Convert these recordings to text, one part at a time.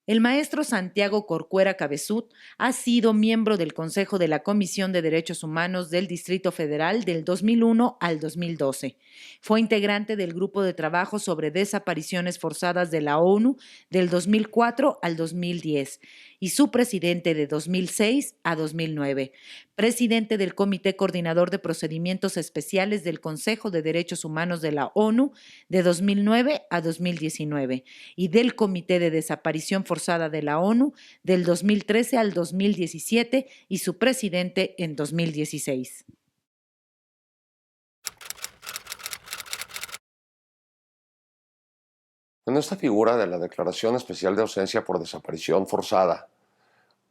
El maestro Santiago Corcuera Cabezud ha sido miembro del Consejo de la Comisión de Derechos Humanos del Distrito Federal del 2001 al 2012. Fue integrante del Grupo de Trabajo sobre Desapariciones Forzadas de la ONU del 2004 al 2010 y su presidente de 2006 a 2009. Presidente del Comité Coordinador de Procedimientos Especiales del Consejo de Derechos Humanos de la ONU de 2009 a 2019 y del Comité de Desaparición Forzada de la ONU del 2013 al 2017 y su presidente en 2016. En esta figura de la Declaración Especial de Ausencia por Desaparición Forzada,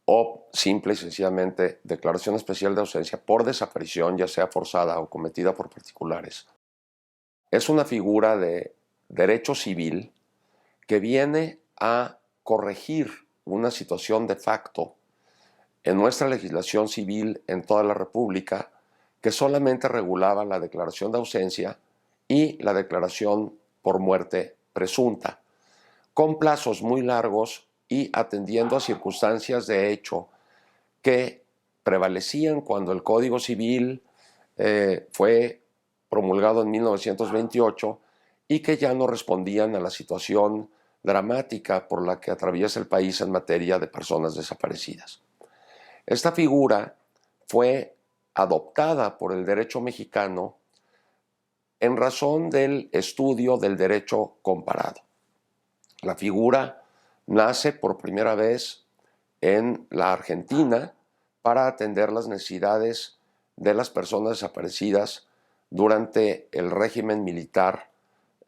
o simple y sencillamente Declaración Especial de Ausencia por Desaparición, ya sea forzada o cometida por particulares, es una figura de derecho civil que viene a corregir una situación de facto en nuestra legislación civil en toda la República que solamente regulaba la declaración de ausencia y la declaración por muerte presunta, con plazos muy largos y atendiendo a circunstancias de hecho que prevalecían cuando el Código Civil fue promulgado en 1928 y que ya no respondían a la situación dramática por la que atraviesa el país en materia de personas desaparecidas. Esta figura fue adoptada por el derecho mexicano en razón del estudio del derecho comparado. La figura nace por primera vez en la Argentina para atender las necesidades de las personas desaparecidas durante el régimen militar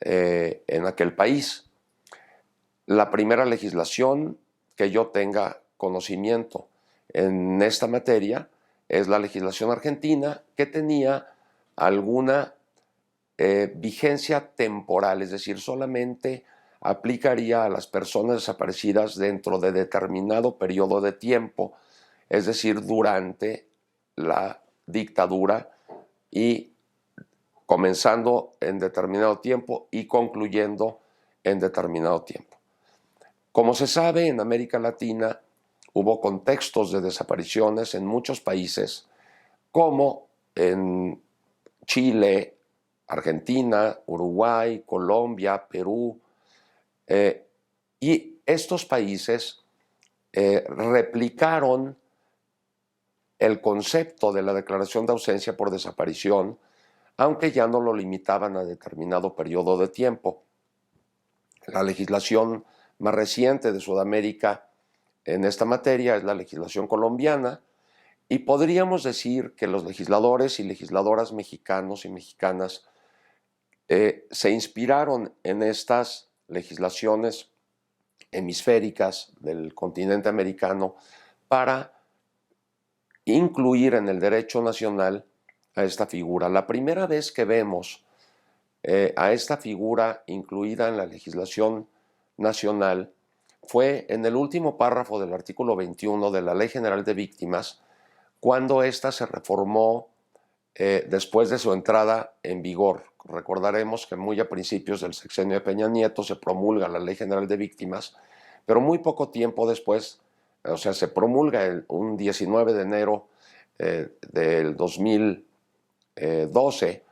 en aquel país. La primera legislación que yo tenga conocimiento en esta materia es la legislación argentina, que tenía alguna vigencia temporal, es decir, solamente aplicaría a las personas desaparecidas dentro de determinado periodo de tiempo, es decir, durante la dictadura y comenzando en determinado tiempo y concluyendo en determinado tiempo. Como se sabe, en América Latina hubo contextos de desapariciones en muchos países, como en Chile, Argentina, Uruguay, Colombia, Perú, y estos países replicaron el concepto de la declaración de ausencia por desaparición, aunque ya no lo limitaban a determinado periodo de tiempo. La legislación más reciente de Sudamérica en esta materia es la legislación colombiana, y podríamos decir que los legisladores y legisladoras mexicanos y mexicanas se inspiraron en estas legislaciones hemisféricas del continente americano para incluir en el derecho nacional a esta figura. La primera vez que vemos a esta figura incluida en la legislación nacional fue en el último párrafo del artículo 21 de la Ley General de Víctimas, cuando ésta se reformó después de su entrada en vigor. Recordaremos que muy a principios del sexenio de Peña Nieto se promulga la Ley General de Víctimas, pero muy poco tiempo después, o sea, se promulga un 19 de enero del 2012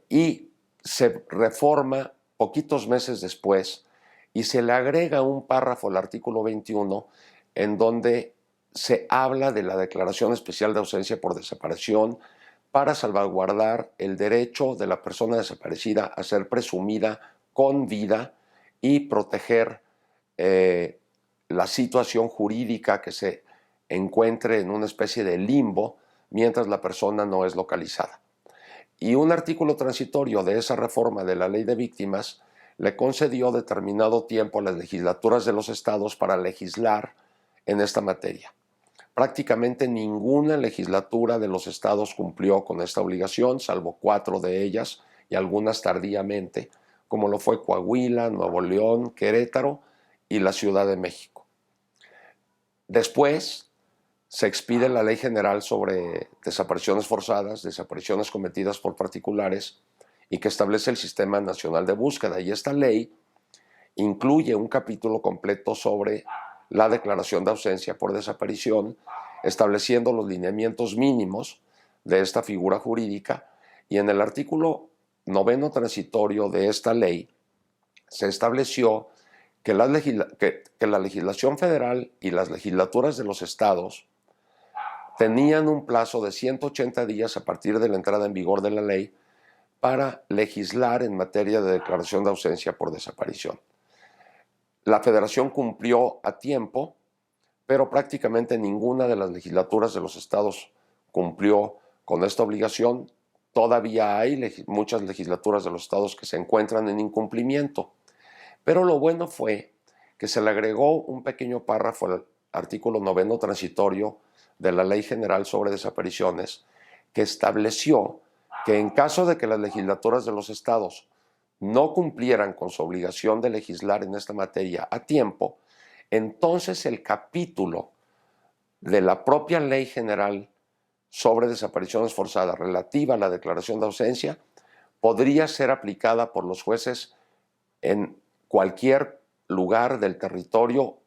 y se reforma poquitos meses después y se le agrega un párrafo al artículo 21 en donde se habla de la Declaración Especial de Ausencia por Desaparición para salvaguardar el derecho de la persona desaparecida a ser presumida con vida y proteger la situación jurídica que se encuentre en una especie de limbo mientras la persona no es localizada. Y un artículo transitorio de esa reforma de la Ley de Víctimas le concedió determinado tiempo a las legislaturas de los estados para legislar en esta materia. Prácticamente ninguna legislatura de los estados cumplió con esta obligación, salvo 4 de ellas y algunas tardíamente, como lo fue Coahuila, Nuevo León, Querétaro y la Ciudad de México. Después se expide la Ley General sobre desapariciones forzadas, desapariciones cometidas por particulares, y que establece el Sistema Nacional de Búsqueda. Y esta ley incluye un capítulo completo sobre la declaración de ausencia por desaparición, estableciendo los lineamientos mínimos de esta figura jurídica, y en el artículo 9 transitorio de esta ley se estableció que la legislación federal y las legislaturas de los estados tenían un plazo de 180 días a partir de la entrada en vigor de la ley para legislar en materia de declaración de ausencia por desaparición. La Federación cumplió a tiempo, pero prácticamente ninguna de las legislaturas de los estados cumplió con esta obligación. Todavía hay muchas legislaturas de los estados que se encuentran en incumplimiento. Pero lo bueno fue que se le agregó un pequeño párrafo al artículo 9 transitorio de la Ley General sobre Desapariciones, que estableció que en caso de que las legislaturas de los estados no cumplieran con su obligación de legislar en esta materia a tiempo, entonces el capítulo de la propia Ley General sobre Desapariciones Forzadas relativa a la declaración de ausencia podría ser aplicada por los jueces en cualquier lugar del territorio,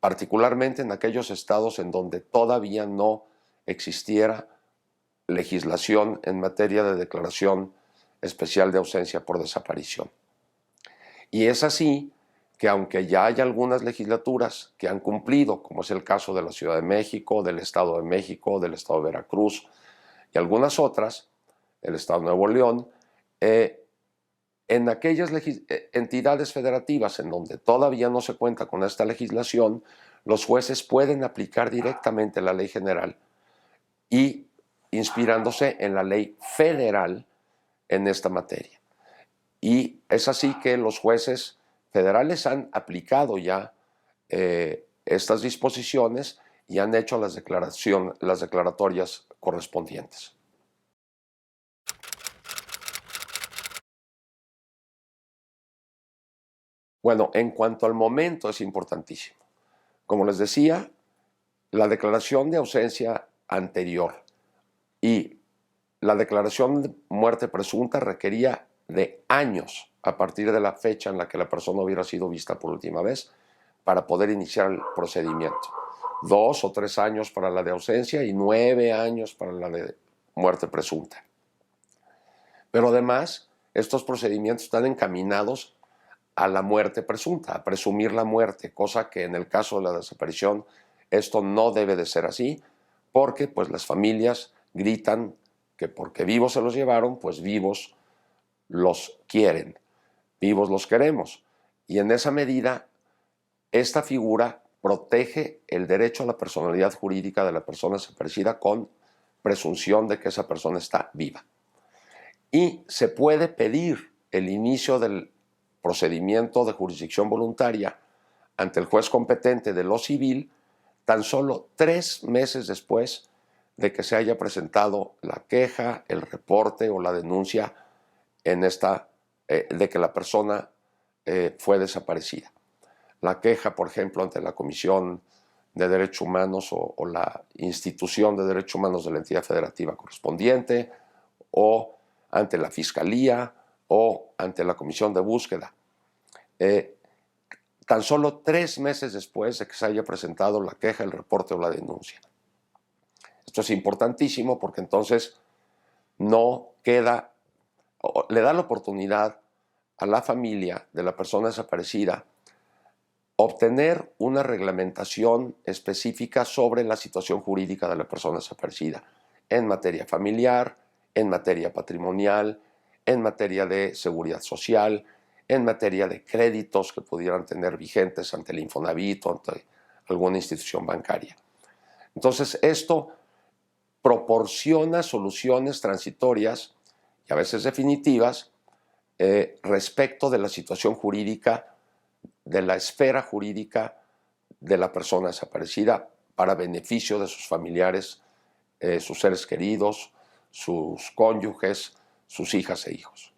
particularmente en aquellos estados en donde todavía no existiera legislación en materia de declaración especial de ausencia por desaparición. Y es así que aunque ya hay algunas legislaturas que han cumplido, como es el caso de la Ciudad de México, del Estado de México, del Estado de Veracruz y algunas otras, el Estado de Nuevo León, en aquellas entidades federativas en donde todavía no se cuenta con esta legislación, los jueces pueden aplicar directamente la ley general y inspirándose en la ley federal en esta materia. Y es así que los jueces federales han aplicado ya estas disposiciones y han hecho las declaratorias correspondientes. Bueno, en cuanto al momento es importantísimo. Como les decía, la declaración de ausencia anterior y la declaración de muerte presunta requería de años a partir de la fecha en la que la persona hubiera sido vista por última vez para poder iniciar el procedimiento. 2 o 3 años para la de ausencia y 9 años para la de muerte presunta. Pero además, estos procedimientos están encaminados a la muerte presunta, a presumir la muerte, cosa que en el caso de la desaparición esto no debe de ser así, porque pues las familias gritan que porque vivos se los llevaron, pues vivos los quieren, vivos los queremos. Y en esa medida, esta figura protege el derecho a la personalidad jurídica de la persona desaparecida con presunción de que esa persona está viva. Y se puede pedir el inicio del procedimiento de jurisdicción voluntaria ante el juez competente de lo civil tan solo 3 meses después de que se haya presentado la queja, el reporte o la denuncia de que la persona fue desaparecida. La queja, por ejemplo, ante la Comisión de Derechos Humanos o la institución de Derechos Humanos de la entidad federativa correspondiente, o ante la Fiscalía o ante la Comisión de Búsqueda. Tan solo 3 meses después de que se haya presentado la queja, el reporte o la denuncia. Esto es importantísimo porque entonces no queda, le da la oportunidad a la familia de la persona desaparecida obtener una reglamentación específica sobre la situación jurídica de la persona desaparecida en materia familiar, en materia patrimonial, en materia de seguridad social, en materia de créditos que pudieran tener vigentes ante el Infonavit o ante alguna institución bancaria. Entonces, esto proporciona soluciones transitorias y a veces definitivas respecto de la situación jurídica, de la esfera jurídica de la persona desaparecida para beneficio de sus familiares, sus seres queridos, sus cónyuges, sus hijas e hijos.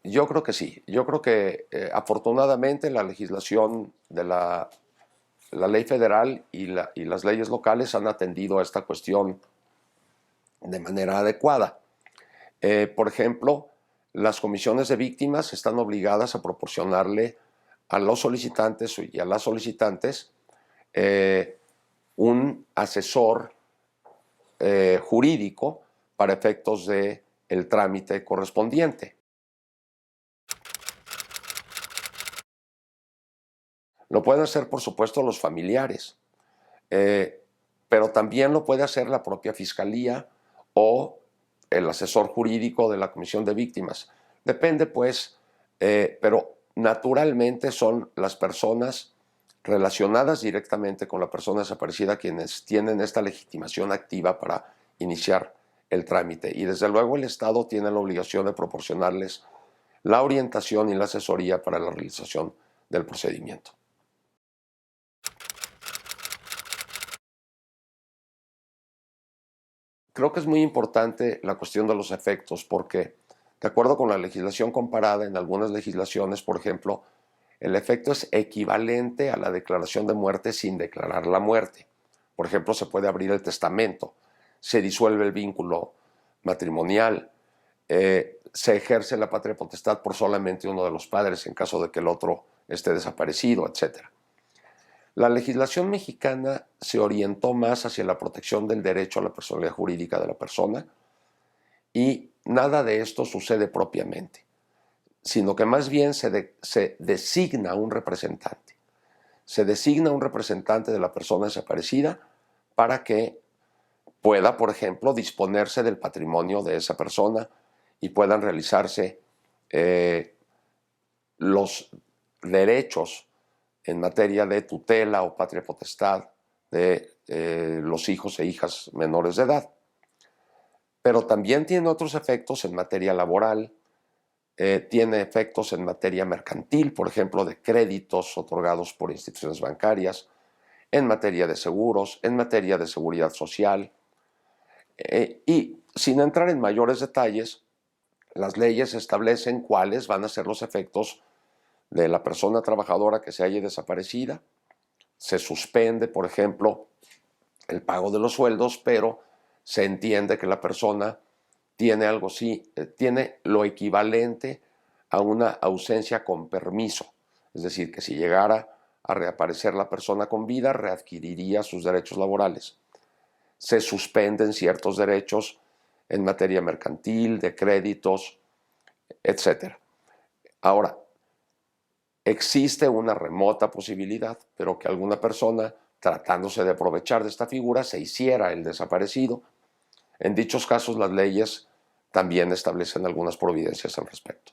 Yo creo que sí. Yo creo que afortunadamente la legislación de la ley federal y las leyes locales han atendido a esta cuestión de manera adecuada. Por ejemplo, las comisiones de víctimas están obligadas a proporcionarle a los solicitantes y a las solicitantes un asesor jurídico para efectos del trámite correspondiente. Lo pueden hacer, por supuesto, los familiares, pero también lo puede hacer la propia fiscalía o el asesor jurídico de la Comisión de Víctimas. Depende, pues, pero naturalmente son las personas relacionadas directamente con la persona desaparecida quienes tienen esta legitimación activa para iniciar el trámite. Y desde luego el Estado tiene la obligación de proporcionarles la orientación y la asesoría para la realización del procedimiento. Creo que es muy importante la cuestión de los efectos porque, de acuerdo con la legislación comparada, en algunas legislaciones, por ejemplo, el efecto es equivalente a la declaración de muerte sin declarar la muerte. Por ejemplo, se puede abrir el testamento, se disuelve el vínculo matrimonial, se ejerce la patria potestad por solamente uno de los padres en caso de que el otro esté desaparecido, etc. La legislación mexicana se orientó más hacia la protección del derecho a la personalidad jurídica de la persona y nada de esto sucede propiamente, sino que más bien se designa un representante. Se designa un representante de la persona desaparecida para que pueda, por ejemplo, disponerse del patrimonio de esa persona y puedan realizarse los derechos en materia de tutela o patria potestad de los hijos e hijas menores de edad. Pero también tiene otros efectos en materia laboral, tiene efectos en materia mercantil, por ejemplo, de créditos otorgados por instituciones bancarias, en materia de seguros, en materia de seguridad social. Y sin entrar en mayores detalles, las leyes establecen cuáles van a ser los efectos de la persona trabajadora que se halle desaparecida. Se suspende, por ejemplo, el pago de los sueldos, pero se entiende que la persona tiene algo así, tiene lo equivalente a una ausencia con permiso. Es decir, que si llegara a reaparecer la persona con vida, readquiriría sus derechos laborales. Se suspenden ciertos derechos en materia mercantil, de créditos, etc. Ahora, existe una remota posibilidad, pero que alguna persona, tratándose de aprovechar de esta figura, se hiciera el desaparecido. En dichos casos, las leyes también establecen algunas providencias al respecto.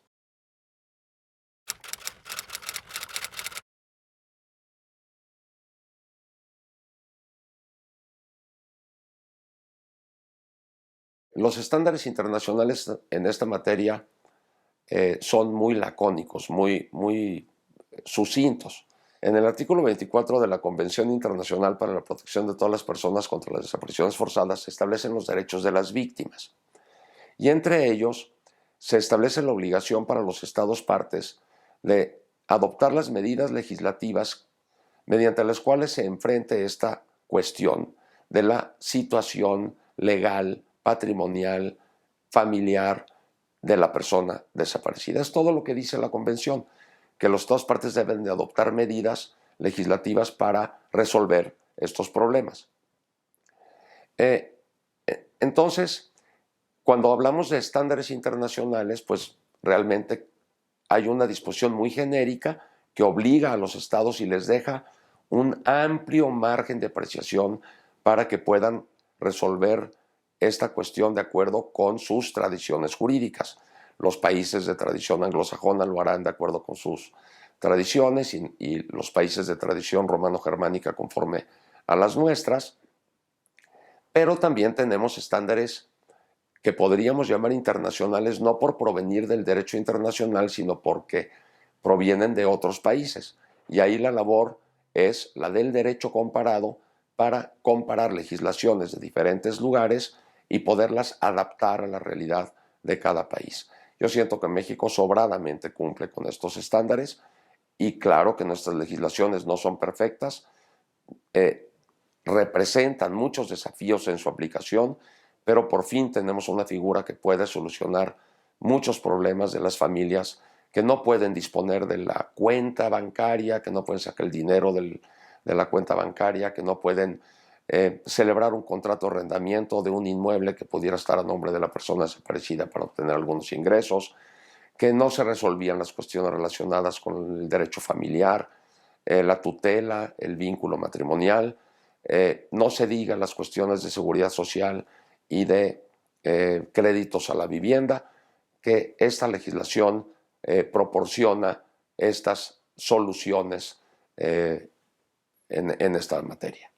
Los estándares internacionales en esta materia son muy lacónicos, muy sucintos. En el artículo 24 de la Convención Internacional para la Protección de todas las personas contra las desapariciones forzadas se establecen los derechos de las víctimas. Y entre ellos se establece la obligación para los Estados partes de adoptar las medidas legislativas mediante las cuales se enfrente esta cuestión de la situación legal, patrimonial, familiar de la persona desaparecida. Es todo lo que dice la Convención, que las dos partes deben de adoptar medidas legislativas para resolver estos problemas. Entonces, cuando hablamos de estándares internacionales, pues realmente hay una disposición muy genérica que obliga a los estados y les deja un amplio margen de apreciación para que puedan resolver esta cuestión de acuerdo con sus tradiciones jurídicas. Los países de tradición anglosajona lo harán de acuerdo con sus tradiciones y los países de tradición romano-germánica conforme a las nuestras. Pero también tenemos estándares que podríamos llamar internacionales no por provenir del derecho internacional, sino porque provienen de otros países. Y ahí la labor es la del derecho comparado para comparar legislaciones de diferentes lugares y poderlas adaptar a la realidad de cada país. Yo siento que México sobradamente cumple con estos estándares y claro que nuestras legislaciones no son perfectas, representan muchos desafíos en su aplicación, pero por fin tenemos una figura que puede solucionar muchos problemas de las familias que no pueden disponer de la cuenta bancaria, que no pueden sacar el dinero de la cuenta bancaria, que no pueden celebrar un contrato de arrendamiento de un inmueble que pudiera estar a nombre de la persona desaparecida para obtener algunos ingresos, que no se resolvían las cuestiones relacionadas con el derecho familiar, la tutela, el vínculo matrimonial, no se digan las cuestiones de seguridad social y de créditos a la vivienda, que esta legislación proporciona estas soluciones en esta materia.